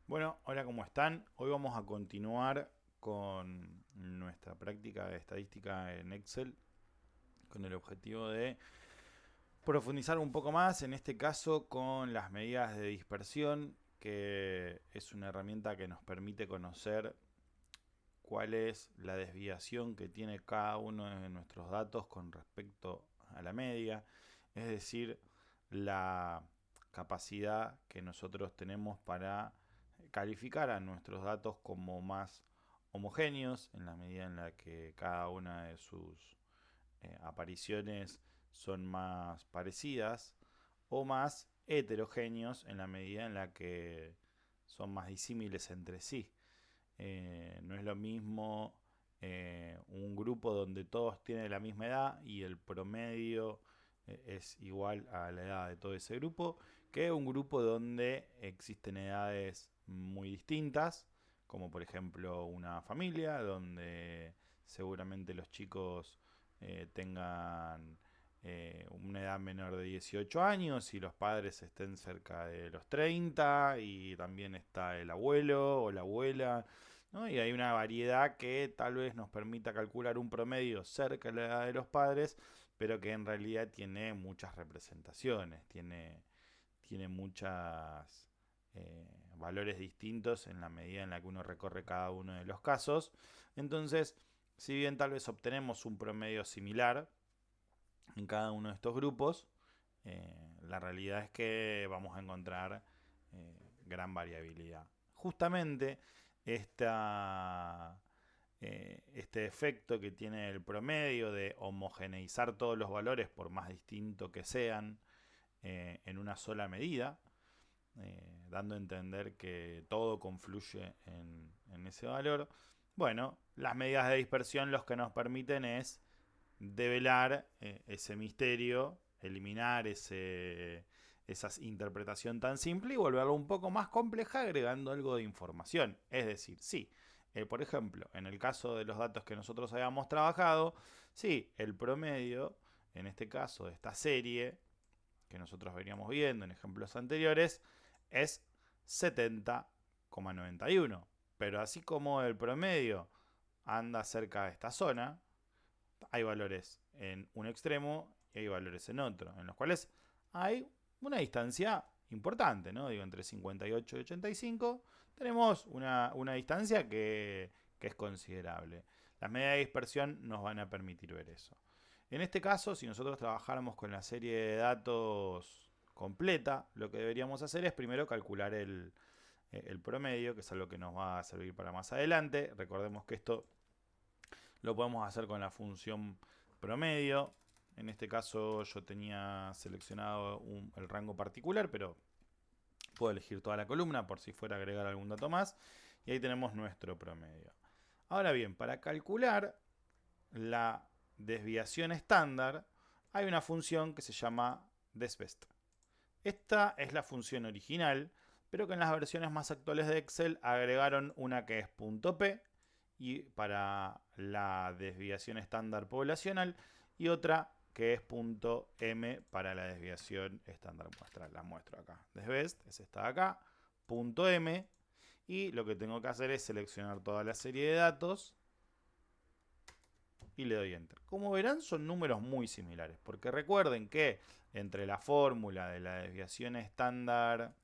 Bueno, hola, ¿cómo están? Hoy vamos a continuar con nuestra práctica de estadística en Excel con el objetivo de profundizar un poco más, en este caso con las medidas de dispersión, que es una herramienta que nos permite conocer cuál es la desviación que tiene cada uno de nuestros datos con respecto a la media, es decir, la capacidad que nosotros tenemos para calificar a nuestros datos como más homogéneos en la medida en la que cada una de sus apariciones son más parecidas o más heterogéneos en la medida en la que son más disímiles entre sí. No es lo mismo un grupo donde todos tienen la misma edad y el promedio es igual a la edad de todo ese grupo, que un grupo donde existen edades muy distintas, como por ejemplo una familia, donde seguramente los chicos tengan una edad menor de 18 años y los padres estén cerca de los 30 y también está el abuelo o la abuela, ¿no? Y hay una variedad que tal vez nos permita calcular un promedio cerca de la edad de los padres, pero que en realidad tiene muchas representaciones, tiene muchas valores distintos en la medida en la que uno recorre cada uno de los casos. Entonces, si bien tal vez obtenemos un promedio similar en cada uno de estos grupos, la realidad es que vamos a encontrar gran variabilidad. Justamente esta, este efecto que tiene el promedio de homogeneizar todos los valores por más distinto que sean en una sola medida, dando a entender que todo confluye en ese valor. Bueno, las medidas de dispersión los que nos permiten es develar ese misterio, eliminar esa interpretación tan simple y volverlo un poco más compleja agregando algo de información. Es decir, sí, por ejemplo, en el caso de los datos que nosotros habíamos trabajado, sí, el promedio, en este caso de esta serie, que nosotros veníamos viendo en ejemplos anteriores, es 70,91. Pero así como el promedio anda cerca de esta zona, hay valores en un extremo y hay valores en otro, en los cuales hay una distancia importante, ¿no? Digo, entre 58 y 85 tenemos una distancia que es considerable. Las medidas de dispersión nos van a permitir ver eso. En este caso, si nosotros trabajáramos con la serie de datos completa, lo que deberíamos hacer es primero calcular el promedio, que es algo que nos va a servir para más adelante. Recordemos que esto lo podemos hacer con la función promedio. En este caso yo tenía seleccionado el rango particular, pero puedo elegir toda la columna por si fuera a agregar algún dato más. Y ahí tenemos nuestro promedio. Ahora bien, para calcular la desviación estándar, hay una función que se llama desbest. Esta es la función original, pero que en las versiones más actuales de Excel agregaron una que es .p y para la desviación estándar poblacional y otra que es .m para la desviación estándar muestral. La muestro acá. Desbest es esta de acá, .m, y lo que tengo que hacer es seleccionar toda la serie de datos y le doy enter. Como verán, son números muy similares, porque recuerden que entre la fórmula de la desviación estándar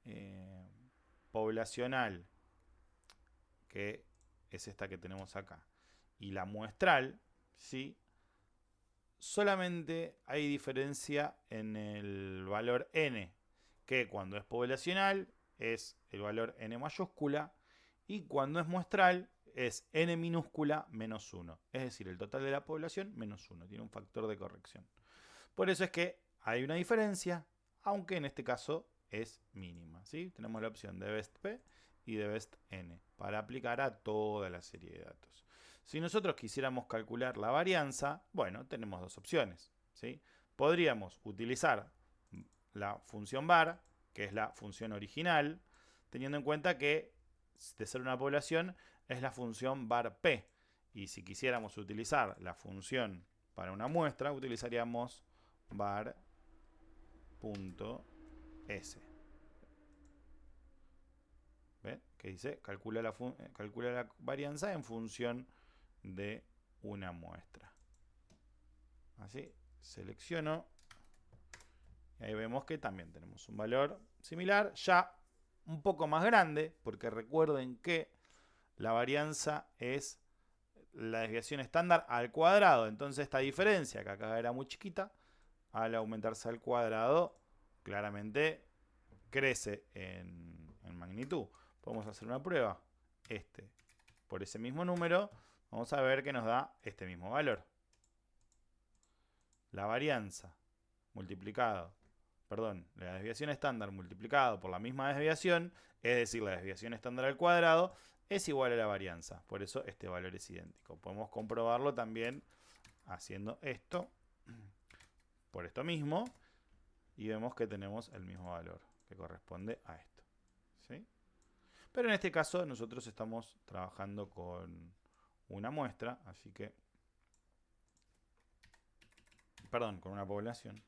eh, poblacional, que es esta que tenemos acá, y la muestral, ¿sí? Solamente hay diferencia en el valor n, que cuando es poblacional es el valor n mayúscula y cuando es muestral es n minúscula menos 1. Es decir, el total de la población menos 1. Tiene un factor de corrección. Por eso es que hay una diferencia, aunque en este caso es mínima, ¿sí? Tenemos la opción de best p y de best n para aplicar a toda la serie de datos. Si nosotros quisiéramos calcular la varianza, bueno, tenemos dos opciones, ¿sí? Podríamos utilizar la función var, que es la función original, teniendo en cuenta que de ser una población es la función var p. Y si quisiéramos utilizar la función para una muestra, utilizaríamos var.s. ¿Ve? Que dice calcula la varianza en función de una muestra. Así, selecciono. Y ahí vemos que también tenemos un valor similar, ya un poco más grande, porque recuerden que la varianza es la desviación estándar al cuadrado. Entonces esta diferencia, que acá era muy chiquita, al aumentarse al cuadrado, claramente crece en magnitud. Podemos hacer una prueba. Por ese mismo número, vamos a ver que nos da este mismo valor. La varianza la desviación estándar multiplicado por la misma desviación, es decir, la desviación estándar al cuadrado, es igual a la varianza. Por eso este valor es idéntico. Podemos comprobarlo también haciendo esto, por esto mismo, y vemos que tenemos el mismo valor, que corresponde a esto. ¿Sí? Pero en este caso nosotros estamos trabajando con una muestra, así que, perdón, con una población.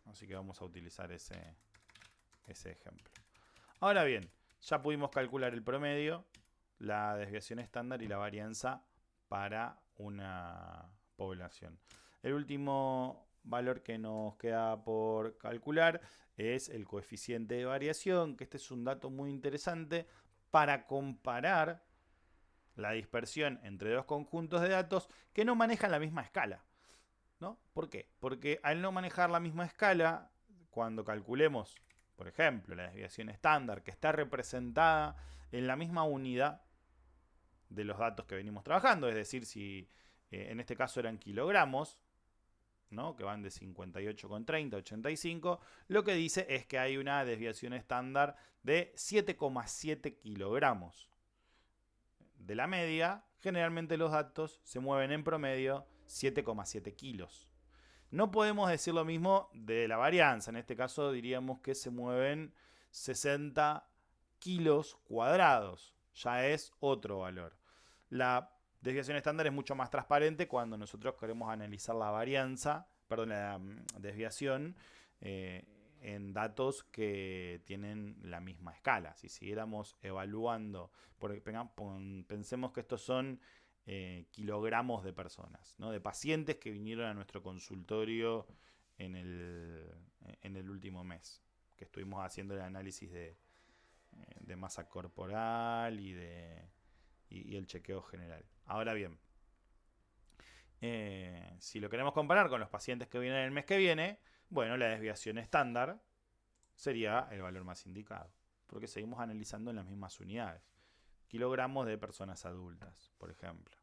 Así que vamos a utilizar ese ejemplo. Ahora bien, ya pudimos calcular el promedio, la desviación estándar y la varianza para una población. El último valor que nos queda por calcular es el coeficiente de variación, que este es un dato muy interesante para comparar la dispersión entre dos conjuntos de datos que no manejan la misma escala. ¿No? ¿Por qué? Porque al no manejar la misma escala, cuando calculemos, por ejemplo, la desviación estándar, que está representada en la misma unidad de los datos que venimos trabajando, es decir, si en este caso eran kilogramos, ¿no? Que van de 58,30 a 85, lo que dice es que hay una desviación estándar de 7,7 kilogramos. De la media, generalmente los datos se mueven en promedio 7,7 kilos. No podemos decir lo mismo de la varianza. En este caso diríamos que se mueven 60 kilos cuadrados. Ya es otro valor. La desviación estándar es mucho más transparente cuando nosotros queremos analizar la varianza, perdón, la desviación en datos que tienen la misma escala. Si siguiéramos evaluando, pensemos que estos son kilogramos de personas, ¿no? De pacientes que vinieron a nuestro consultorio en el último mes, que estuvimos haciendo el análisis de masa corporal y el chequeo general. Ahora bien, si lo queremos comparar con los pacientes que vienen el mes que viene, bueno, la desviación estándar sería el valor más indicado, porque seguimos analizando en las mismas unidades. Kilogramos de personas adultas, por ejemplo.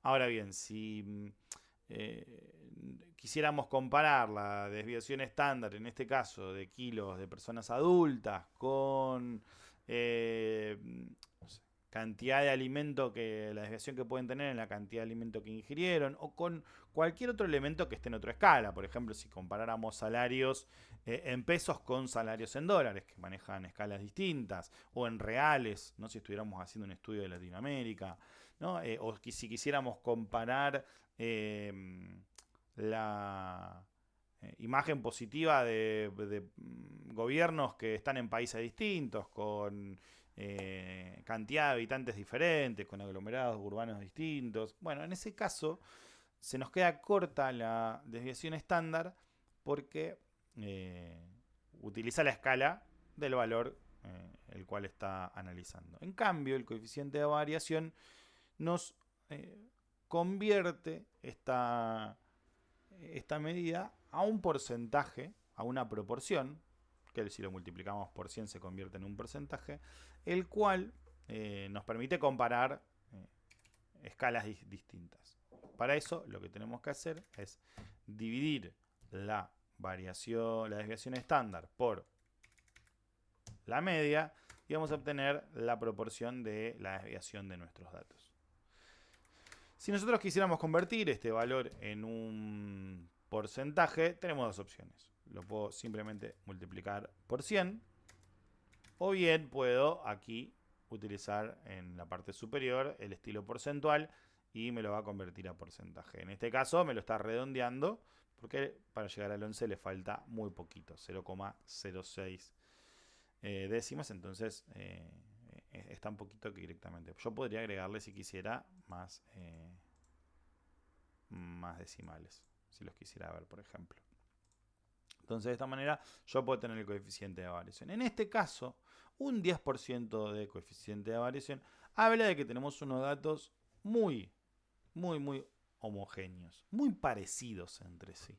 Ahora bien, si quisiéramos comparar la desviación estándar, en este caso de kilos de personas adultas, con cantidad de alimento la desviación que pueden tener en la cantidad de alimento que ingirieron, o con cualquier otro elemento que esté en otra escala. Por ejemplo, si comparáramos salarios en pesos con salarios en dólares, que manejan escalas distintas, o en reales, ¿no? Si estuviéramos haciendo un estudio de Latinoamérica, ¿no? O si quisiéramos comparar la imagen positiva de gobiernos que están en países distintos, con cantidad de habitantes diferentes, con aglomerados urbanos distintos. Bueno, en ese caso se nos queda corta la desviación estándar porque utiliza la escala del valor el cual está analizando. En cambio, el coeficiente de variación nos convierte esta medida a un porcentaje, a una proporción, que si lo multiplicamos por 100 se convierte en un porcentaje, el cual nos permite comparar escalas distintas. Para eso lo que tenemos que hacer es dividir la desviación estándar por la media y vamos a obtener la proporción de la desviación de nuestros datos. Si nosotros quisiéramos convertir este valor en un porcentaje, tenemos dos opciones. Lo puedo simplemente multiplicar por 100, o bien puedo aquí utilizar en la parte superior el estilo porcentual y me lo va a convertir a porcentaje. En este caso me lo está redondeando porque para llegar al 11 le falta muy poquito, 0,06 décimas. Entonces está un poquito que directamente. Yo podría agregarle, si quisiera, más decimales, si los quisiera ver, por ejemplo. Entonces, de esta manera, yo puedo tener el coeficiente de variación. En este caso, un 10% de coeficiente de variación habla de que tenemos unos datos muy homogéneos, muy parecidos entre sí.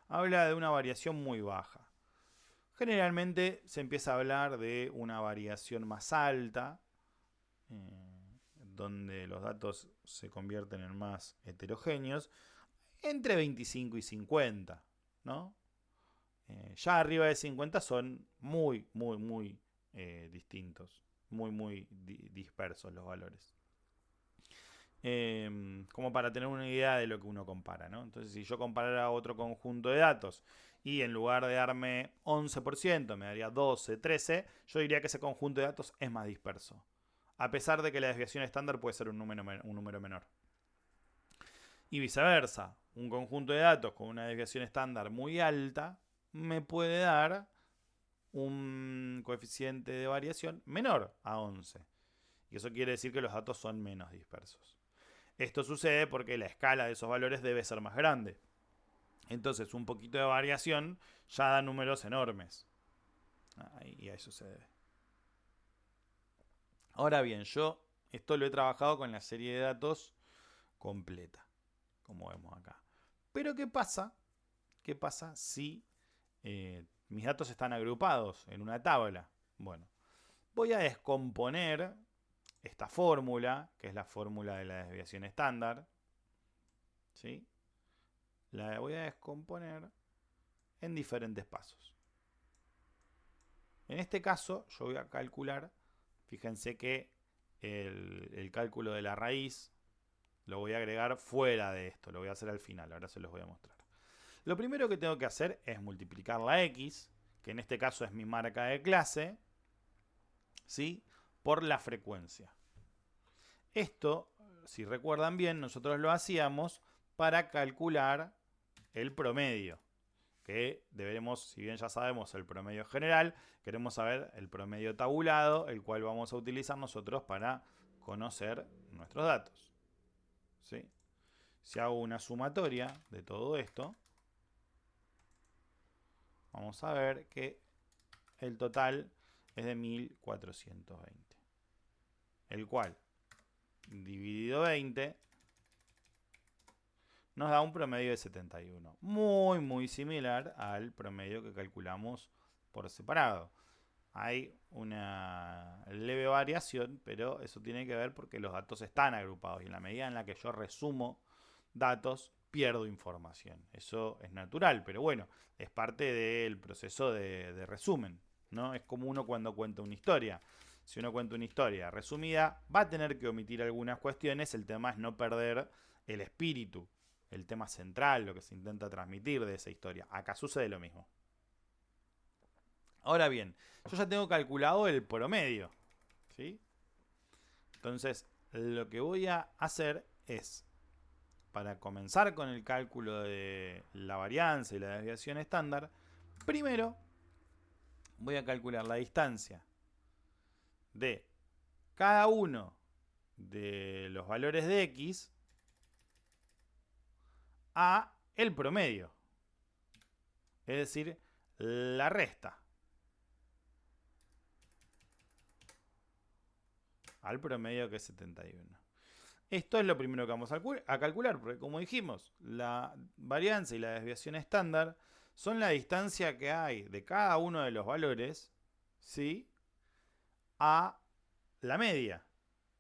Habla de una variación muy baja. Generalmente se empieza a hablar de una variación más alta, donde los datos se convierten en más heterogéneos, entre 25 y 50, ¿no? Ya arriba de 50 son muy distintos, muy dispersos los valores. Como para tener una idea de lo que uno compara, ¿no? Entonces, si yo comparara otro conjunto de datos y en lugar de darme 11%, me daría 12, 13, yo diría que ese conjunto de datos es más disperso. A pesar de que la desviación estándar puede ser un número menor. Y viceversa, un conjunto de datos con una desviación estándar muy alta me puede dar un coeficiente de variación menor a 11. Y eso quiere decir que los datos son menos dispersos. Esto sucede porque la escala de esos valores debe ser más grande. Entonces, un poquito de variación ya da números enormes. Y a eso se debe. Ahora bien, yo esto lo he trabajado con la serie de datos completa, como vemos acá. Pero ¿qué pasa? ¿Qué pasa si mis datos están agrupados en una tabla? Bueno, voy a descomponer esta fórmula, que es la fórmula de la desviación estándar, ¿sí? La voy a descomponer en diferentes pasos. En este caso, yo voy a calcular, fíjense que el cálculo de la raíz lo voy a agregar fuera de esto, lo voy a hacer al final, ahora se los voy a mostrar. Lo primero que tengo que hacer es multiplicar la x, que en este caso es mi marca de clase, ¿sí?, por la frecuencia. Esto, si recuerdan bien, nosotros lo hacíamos para calcular el promedio, que deberemos, si bien ya sabemos el promedio general, queremos saber el promedio tabulado, el cual vamos a utilizar nosotros para conocer nuestros datos, ¿sí? Si hago una sumatoria de todo esto, vamos a ver que el total es de 1420, el cual dividido 20 nos da un promedio de 71. Muy similar al promedio que calculamos por separado. Hay una leve variación, pero eso tiene que ver porque los datos están agrupados y en la medida en la que yo resumo datos, pierdo información. Eso es natural, pero bueno, es parte del proceso de resumen, ¿no? Es como uno cuando cuenta una historia. Si uno cuenta una historia resumida, va a tener que omitir algunas cuestiones. El tema es no perder el espíritu, el tema central, lo que se intenta transmitir de esa historia. Acá sucede lo mismo. Ahora bien, yo ya tengo calculado el promedio, ¿sí? Entonces, lo que voy a hacer es, para comenzar con el cálculo de la varianza y la desviación estándar, primero voy a calcular la distancia de cada uno de los valores de x a el promedio, es decir, la resta al promedio, que es 71. Esto es lo primero que vamos a calcular, porque como dijimos, la varianza y la desviación estándar son la distancia que hay de cada uno de los valores, ¿sí?, a la media.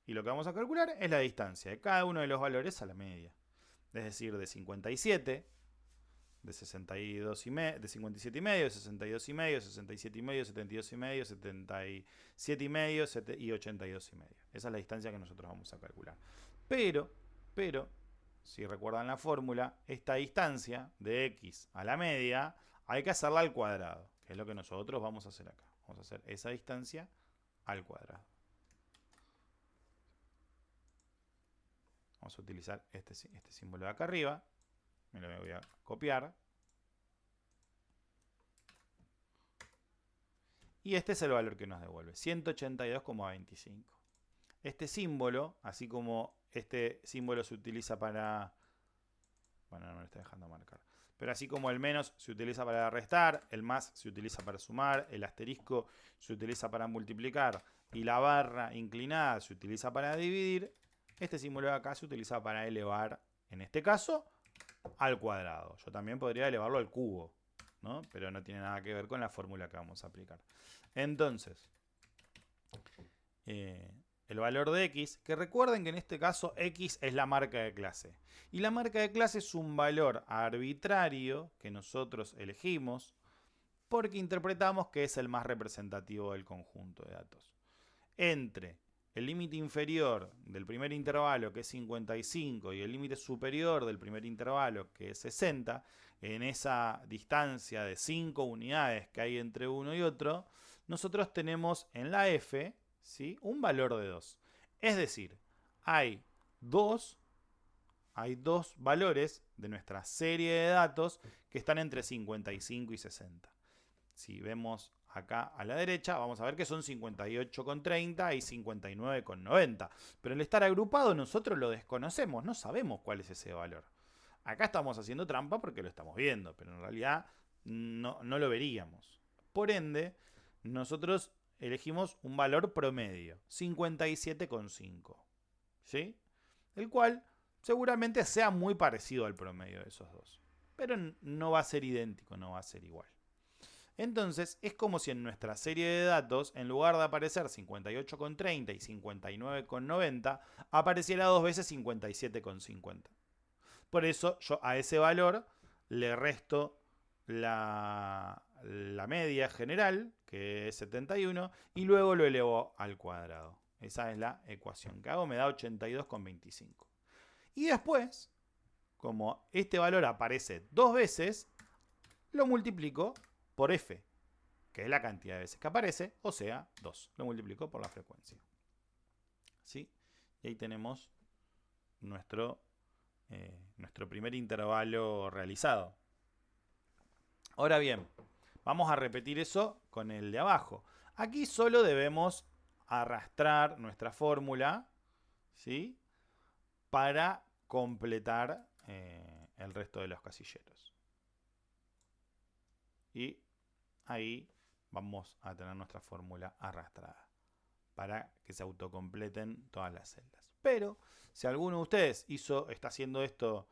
Y lo que vamos a calcular es la distancia de cada uno de los valores a la media. Es decir, de 57, de 62 y medio, de 57 y medio, de 62 y medio, 67 y medio, 72 y medio, 77 y medio y 82 y medio. Esa es la distancia que nosotros vamos a calcular. Pero, si recuerdan la fórmula, esta distancia de x a la media hay que hacerla al cuadrado, que es lo que nosotros vamos a hacer acá. Vamos a hacer esa distancia al cuadrado. Vamos a utilizar este símbolo de acá arriba. Me lo voy a copiar. Y este es el valor que nos devuelve, 182,25. este símbolo, así como este símbolo se utiliza para... Bueno, no me lo está dejando marcar. Pero así como el menos se utiliza para restar, el más se utiliza para sumar, el asterisco se utiliza para multiplicar y la barra inclinada se utiliza para dividir, este símbolo de acá se utiliza para elevar, en este caso, al cuadrado. Yo también podría elevarlo al cubo, ¿no? Pero no tiene nada que ver con la fórmula que vamos a aplicar. Entonces, el valor de x, que recuerden que en este caso x es la marca de clase. Y la marca de clase es un valor arbitrario que nosotros elegimos porque interpretamos que es el más representativo del conjunto de datos. Entre el límite inferior del primer intervalo, que es 55, y el límite superior del primer intervalo, que es 60, en esa distancia de 5 unidades que hay entre uno y otro, nosotros tenemos en la f, ¿sí?, un valor de 2. Es decir, hay dos valores de nuestra serie de datos que están entre 55 y 60. Si vemos acá a la derecha, vamos a ver que son 58,30 y 59,90. Pero el estar agrupado nosotros lo desconocemos, no sabemos cuál es ese valor. Acá estamos haciendo trampa porque lo estamos viendo, pero en realidad no lo veríamos. Por ende, nosotros elegimos un valor promedio, 57,5. ¿Sí? El cual seguramente sea muy parecido al promedio de esos dos. Pero no va a ser idéntico, no va a ser igual. Entonces, es como si en nuestra serie de datos, en lugar de aparecer 58,30 y 59,90, apareciera dos veces 57,50. Por eso, yo a ese valor le resto la media general, que es 71, y luego lo elevo al cuadrado. Esa es la ecuación que hago, me da 82,25. Y después, como este valor aparece dos veces, lo multiplico por f, que es la cantidad de veces que aparece, o sea, 2. Lo multiplico por la frecuencia. ¿Sí? Y ahí tenemos nuestro primer intervalo realizado. Ahora bien, vamos a repetir eso con el de abajo. Aquí solo debemos arrastrar nuestra fórmula, ¿sí?, para completar el resto de los casilleros. Y ahí vamos a tener nuestra fórmula arrastrada para que se autocompleten todas las celdas. Pero si alguno de ustedes está haciendo esto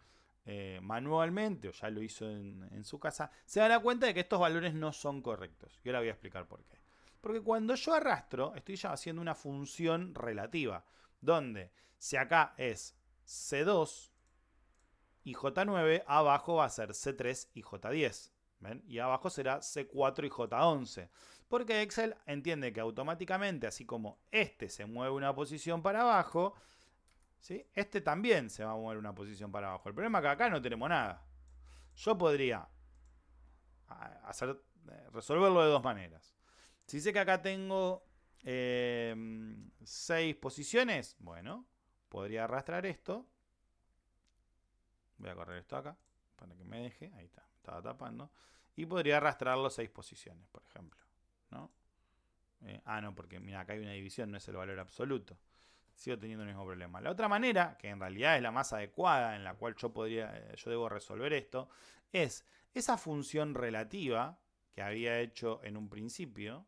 manualmente o ya lo hizo en su casa, se dará cuenta de que estos valores no son correctos. Y ahora voy a explicar por qué. Porque cuando yo arrastro, estoy ya haciendo una función relativa, donde si acá es C2 y J9, abajo va a ser C3 y J10. ¿Ven? Y abajo será C4 y J11. Porque Excel entiende que automáticamente, así como este se mueve una posición para abajo, ¿sí?, este también se va a mover una posición para abajo. El problema es que acá no tenemos nada. Yo podría resolverlo de dos maneras. Si sé que acá tengo 6 posiciones, bueno, podría arrastrar esto. Voy a correr esto acá para que me deje. Ahí está, me estaba tapando. Y podría arrastrarlo 6 posiciones, por ejemplo, ¿no? No, porque mira, acá hay una división, no es el valor absoluto. Sigo teniendo el mismo problema. La otra manera, que en realidad es la más adecuada en la cual yo debo resolver esto, es esa función relativa que había hecho en un principio,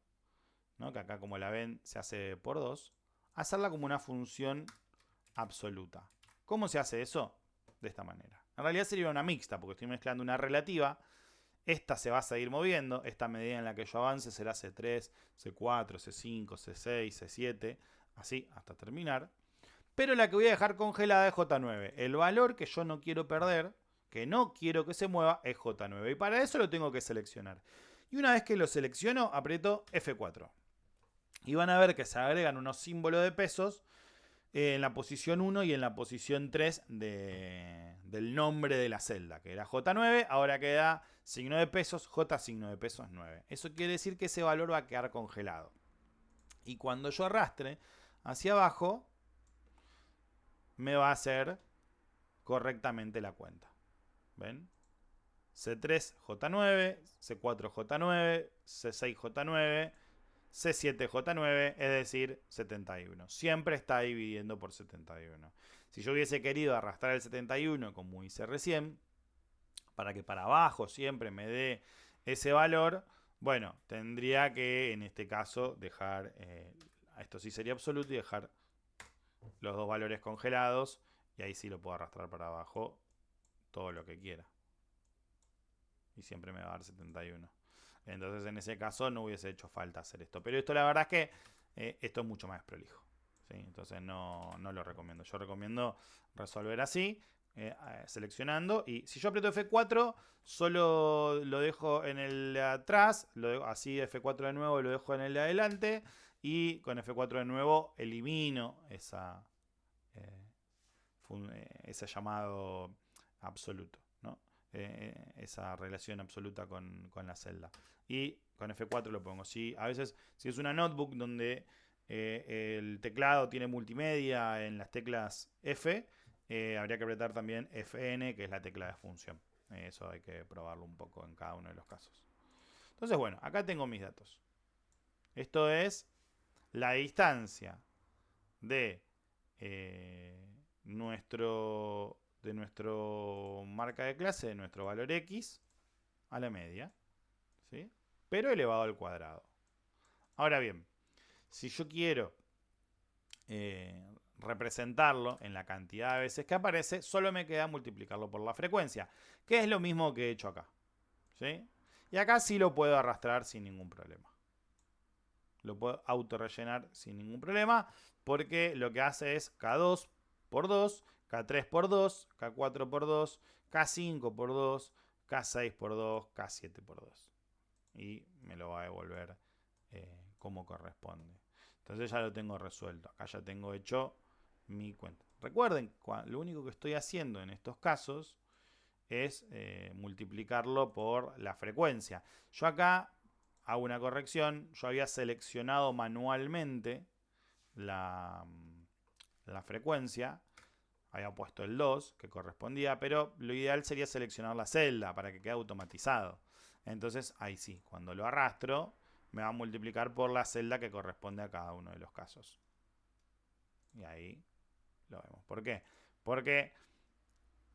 ¿no?, que acá, como la ven, se hace por 2, hacerla como una función absoluta. ¿Cómo se hace eso? De esta manera. En realidad sería una mixta, porque estoy mezclando una relativa. Esta se va a seguir moviendo. Esta medida en la que yo avance será C3, C4, C5, C6, C7, así hasta terminar. Pero la que voy a dejar congelada es J9. El valor que yo no quiero perder, que no quiero que se mueva, es J9. Y para eso lo tengo que seleccionar. Y una vez que lo selecciono, aprieto F4. Y van a ver que se agregan unos símbolos de pesos en la posición 1 y en la posición 3 del nombre de la celda, que era J9, ahora queda signo de pesos, J signo de pesos 9. Eso quiere decir que ese valor va a quedar congelado. Y cuando yo arrastre hacia abajo, me va a hacer correctamente la cuenta. ¿Ven? C3 J9, C4 J9, C6 J9, C7J9, es decir, 71. Siempre está dividiendo por 71. Si yo hubiese querido arrastrar el 71, como hice recién, para que para abajo siempre me dé ese valor, bueno, tendría que en este caso dejar, esto sí sería absoluto, y dejar los dos valores congelados, y ahí sí lo puedo arrastrar para abajo todo lo que quiera. Y siempre me va a dar 71. Entonces en ese caso no hubiese hecho falta hacer esto. Pero esto la verdad es que esto es mucho más prolijo. ¿Sí? Entonces no lo recomiendo. Yo recomiendo resolver así, seleccionando. Y si yo aprieto F4, solo lo dejo en el de atrás. Así F4 de nuevo lo dejo en el de adelante. Y con F4 de nuevo elimino ese llamado absoluto, ¿no? Esa relación absoluta con la celda. Y con F4 lo pongo. A veces, si es una notebook donde el teclado tiene multimedia en las teclas F, habría que apretar también Fn, que es la tecla de función. Eso hay que probarlo un poco en cada uno de los casos. Entonces, bueno, acá tengo mis datos. Esto es la distancia de nuestro marca de clase, de nuestro valor x, a la media, ¿sí? Pero elevado al cuadrado. Ahora bien, si yo quiero representarlo en la cantidad de veces que aparece, solo me queda multiplicarlo por la frecuencia, que es lo mismo que he hecho acá, ¿sí? Y acá sí lo puedo arrastrar sin ningún problema. Lo puedo autorrellenar sin ningún problema, porque lo que hace es K2 por 2, K3 por 2, K4 por 2, K5 por 2, K6 por 2, K7 por 2. Y me lo va a devolver como corresponde. Entonces ya lo tengo resuelto. Acá ya tengo hecho mi cuenta. Recuerden, lo único que estoy haciendo en estos casos es multiplicarlo por la frecuencia. Yo acá hago una corrección. Yo había seleccionado manualmente la frecuencia. Había puesto el 2 que correspondía, pero lo ideal sería seleccionar la celda para que quede automatizado. Entonces ahí sí, cuando lo arrastro me va a multiplicar por la celda que corresponde a cada uno de los casos. Y ahí lo vemos. ¿Por qué? Porque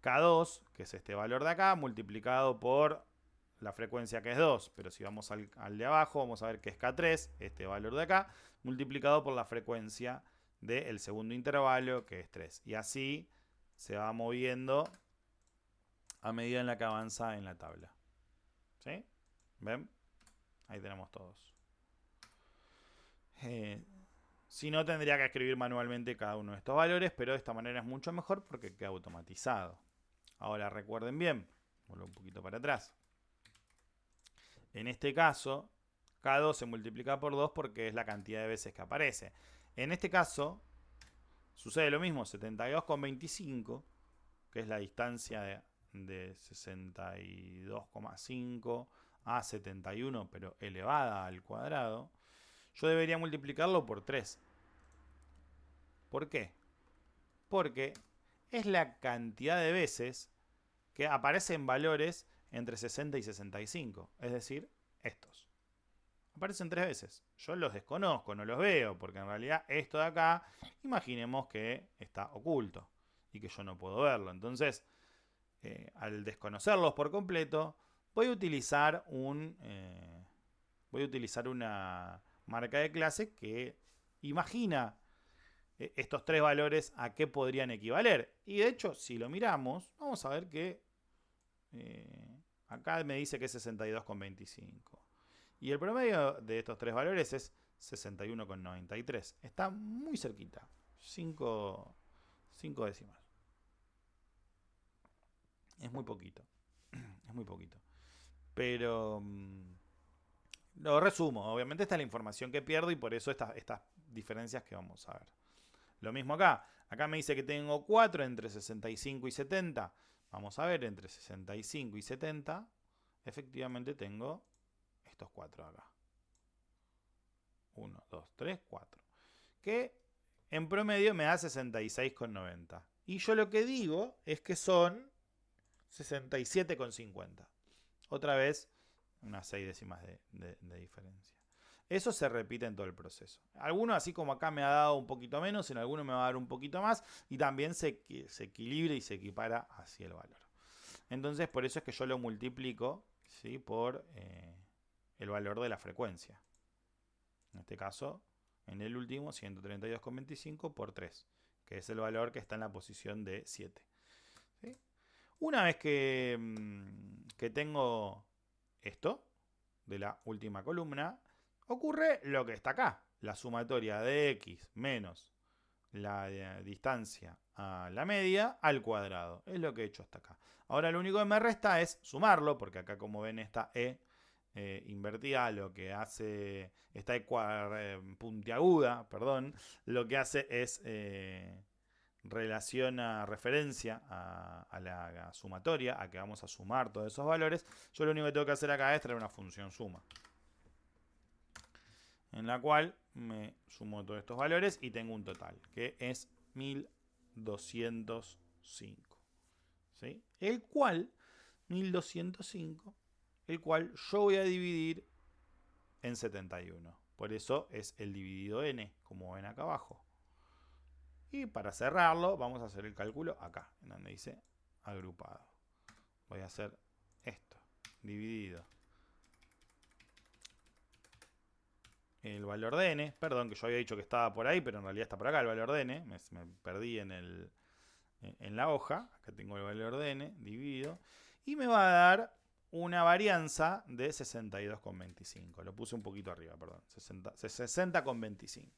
K2, que es este valor de acá, multiplicado por la frecuencia que es 2, pero si vamos al de abajo, vamos a ver que es K3, este valor de acá, multiplicado por la frecuencia del segundo intervalo, que es 3. Y así se va moviendo a medida en la que avanza en la tabla. ¿Sí? ¿Ven? Ahí tenemos todos. Si no, tendría que escribir manualmente cada uno de estos valores, pero de esta manera es mucho mejor porque queda automatizado. Ahora recuerden bien, vuelvo un poquito para atrás. En este caso, K2 se multiplica por 2 porque es la cantidad de veces que aparece. En este caso, sucede lo mismo, 72,25, que es la distancia de 62,5 a 71, pero elevada al cuadrado. Yo debería multiplicarlo por 3. ¿Por qué? Porque es la cantidad de veces que aparecen valores entre 60 y 65. Es decir, estos. Aparecen 3 veces. Yo los desconozco, no los veo, porque en realidad esto de acá, imaginemos que está oculto y que yo no puedo verlo. Entonces, al desconocerlos por completo, voy a utilizar una marca de clase que imagina estos 3 valores a qué podrían equivaler. Y de hecho, si lo miramos, vamos a ver que acá me dice que es 62,25. Y el promedio de estos 3 valores es 61,93. Está muy cerquita. 5 décimas. Es muy poquito. Es muy poquito. Pero lo resumo. Obviamente esta es la información que pierdo y por eso estas diferencias que vamos a ver. Lo mismo acá. Acá me dice que tengo 4 entre 65 y 70. Vamos a ver, entre 65 y 70, efectivamente tengo estos 4 acá. 1, 2, 3, 4. Que en promedio me da 66,90. Y yo lo que digo es que son 67,50. Otra vez, unas 6 décimas de diferencia. Eso se repite en todo el proceso. Algunos, así como acá me ha dado un poquito menos, en algunos me va a dar un poquito más y también se equilibra y se equipara hacia el valor. Entonces, por eso es que yo lo multiplico, ¿sí?, por el valor de la frecuencia. En este caso, en el último, 132,25 por 3, que es el valor que está en la posición de 7. ¿Sí? Una vez que tengo esto de la última columna, ocurre lo que está acá. La sumatoria de x menos la distancia a la media al cuadrado. Es lo que he hecho hasta acá. Ahora lo único que me resta es sumarlo, porque acá, como ven, esta e invertida lo que hace, esta puntiaguda, perdón, lo que hace es relaciona referencia a la sumatoria, a que vamos a sumar todos esos valores. Yo lo único que tengo que hacer acá es traer una función suma, en la cual me sumo todos estos valores y tengo un total, que es 1205. ¿Sí? El cual, 1205, el cual yo voy a dividir en 71. Por eso es el dividido n, como ven acá abajo. Y para cerrarlo, vamos a hacer el cálculo acá, en donde dice agrupado. Voy a hacer esto, dividido el valor de n, perdón, que yo había dicho que estaba por ahí, pero en realidad está por acá el valor de n, me perdí en la hoja, acá tengo el valor de n, dividido, y me va a dar una varianza de 62,25. Lo puse un poquito arriba, perdón, 60,25.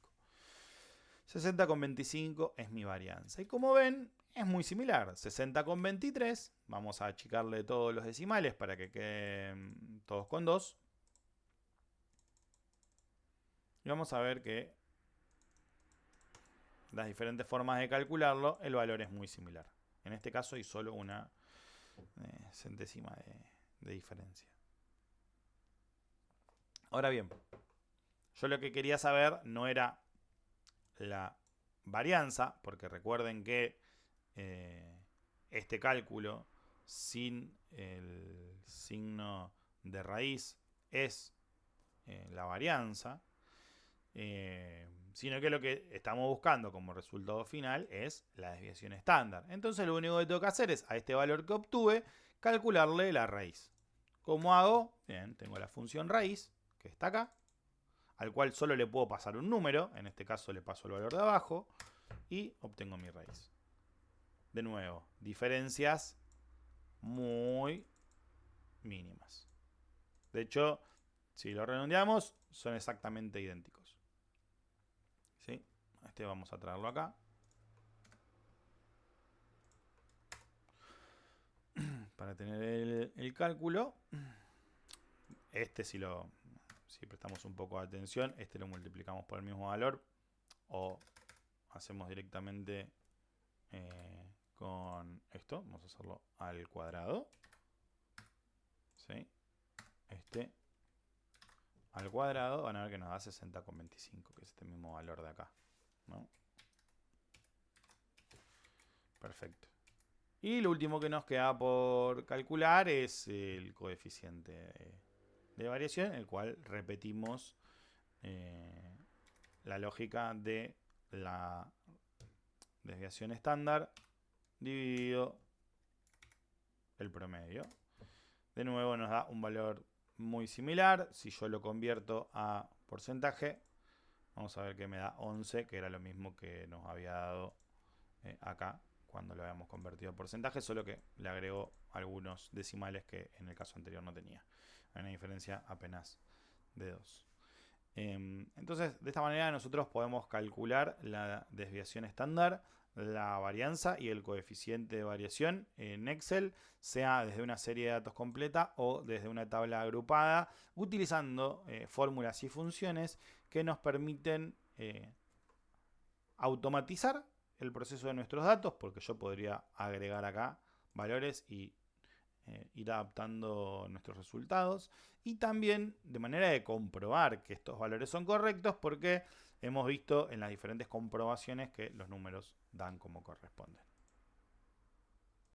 60,25 es mi varianza. Y como ven, es muy similar. 60,23, vamos a achicarle todos los decimales para que queden todos con 2. Y vamos a ver que las diferentes formas de calcularlo, el valor es muy similar. En este caso hay solo una centésima de diferencia. Ahora bien, yo lo que quería saber no era la varianza, porque recuerden que este cálculo sin el signo de raíz es la varianza, sino que lo que estamos buscando como resultado final es la desviación estándar. Entonces lo único que tengo que hacer es a este valor que obtuve calcularle la raíz. ¿Cómo hago? Bien, tengo la función raíz, que está acá, al cual solo le puedo pasar un número, en este caso le paso el valor de abajo, y obtengo mi raíz. De nuevo, diferencias muy mínimas. De hecho, si lo redondeamos, son exactamente idénticos. ¿Sí? Este vamos a traerlo acá. Para tener el cálculo. Este, si prestamos un poco de atención, este lo multiplicamos por el mismo valor. O hacemos directamente con esto. Vamos a hacerlo al cuadrado. ¿Sí? Este al cuadrado, van a ver que nos da 60,25, que es este mismo valor de acá, ¿no? Perfecto. Y lo último que nos queda por calcular es el coeficiente de variación, el cual repetimos la lógica de la desviación estándar dividido el promedio. De nuevo nos da un valor muy similar. Si yo lo convierto a porcentaje, vamos a ver que me da 11, que era lo mismo que nos había dado acá cuando lo habíamos convertido a porcentaje, solo que le agrego algunos decimales que en el caso anterior no tenía. Hay una diferencia apenas de 2. Entonces, de esta manera nosotros podemos calcular la desviación estándar, la varianza y el coeficiente de variación en Excel, sea desde una serie de datos completa o desde una tabla agrupada, utilizando fórmulas y funciones que nos permiten automatizar el proceso de nuestros datos, porque yo podría agregar acá valores y ir adaptando nuestros resultados, y también de manera de comprobar que estos valores son correctos, porque hemos visto en las diferentes comprobaciones que los números dan como corresponden.